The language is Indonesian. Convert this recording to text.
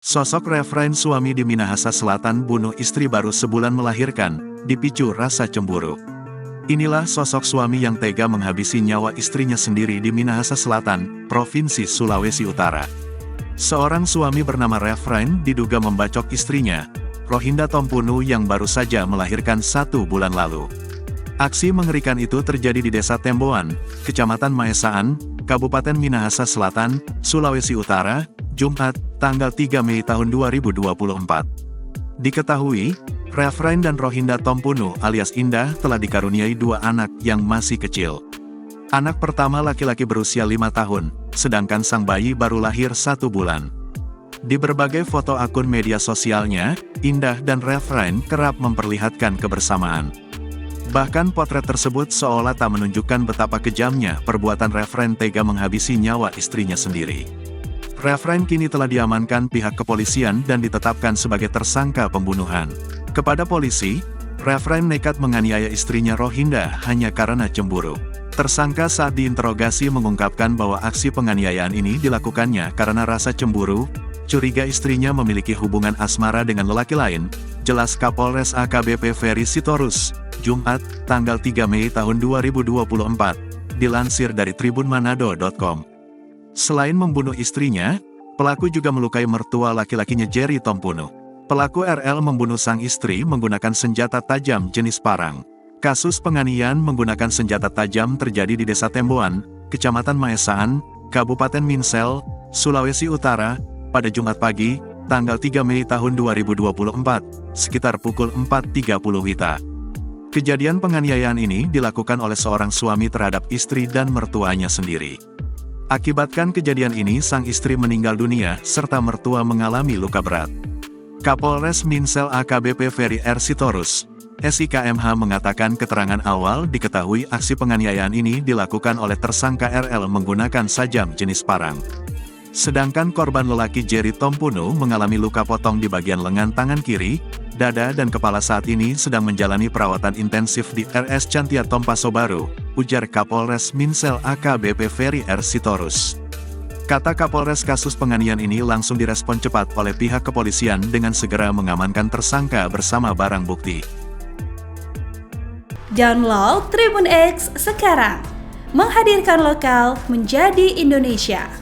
Sosok Refrain suami di Minahasa Selatan bunuh istri baru sebulan melahirkan, dipicu rasa cemburu. Inilah sosok suami yang tega menghabisi nyawa istrinya sendiri di Minahasa Selatan, Provinsi Sulawesi Utara. Seorang suami bernama Refrain diduga membacok istrinya, Rohinda Tompunu yang baru saja melahirkan 1 bulan lalu. Aksi mengerikan itu terjadi di Desa Temboan, Kecamatan Maesaan, Kabupaten Minahasa Selatan, Sulawesi Utara, Jumat, tanggal 3 Mei tahun 2024. Diketahui, Refrain dan Rohinda Tompunu alias Indah telah dikaruniai 2 anak yang masih kecil. Anak pertama laki-laki berusia 5 tahun, sedangkan sang bayi baru lahir 1 bulan. Di berbagai foto akun media sosialnya, Indah dan Refrain kerap memperlihatkan kebersamaan. Bahkan potret tersebut seolah tak menunjukkan betapa kejamnya perbuatan Refrain tega menghabisi nyawa istrinya sendiri. Refrain kini telah diamankan pihak kepolisian dan ditetapkan sebagai tersangka pembunuhan. Kepada polisi, Refrain nekat menganiaya istrinya Rohinda hanya karena cemburu. Tersangka saat diinterogasi mengungkapkan bahwa aksi penganiayaan ini dilakukannya karena rasa cemburu, curiga istrinya memiliki hubungan asmara dengan lelaki lain, jelas Kapolres AKBP Ferry Sitorus, Jumat, tanggal 3 Mei tahun 2024, dilansir dari tribunmanado.com. Selain membunuh istrinya, pelaku juga melukai mertua laki-lakinya Jerry Tompunu. Pelaku RL membunuh sang istri menggunakan senjata tajam jenis parang. Kasus penganiayaan menggunakan senjata tajam terjadi di Desa Temboan, Kecamatan Maesaan, Kabupaten Minsel, Sulawesi Utara, pada Jumat pagi, tanggal 3 Mei tahun 2024, sekitar pukul 4.30 WITA. Kejadian penganiayaan ini dilakukan oleh seorang suami terhadap istri dan mertuanya sendiri. Akibatkan kejadian ini sang istri meninggal dunia, serta mertua mengalami luka berat. Kapolres Minsel AKBP Ferry R. Sitorus, SIKMH mengatakan keterangan awal diketahui aksi penganiayaan ini dilakukan oleh tersangka RL menggunakan sajam jenis parang. Sedangkan korban lelaki Jerry Tompunu mengalami luka potong di bagian lengan tangan kiri, dada dan kepala saat ini sedang menjalani perawatan intensif di RS Cantia Tompaso Baru, ujar Kapolres Minsel AKBP Ferry R. Sitorus. Kata Kapolres, kasus penganiayaan ini langsung direspon cepat oleh pihak kepolisian dengan segera mengamankan tersangka bersama barang bukti. Download Tribun X sekarang, menghadirkan lokal menjadi Indonesia.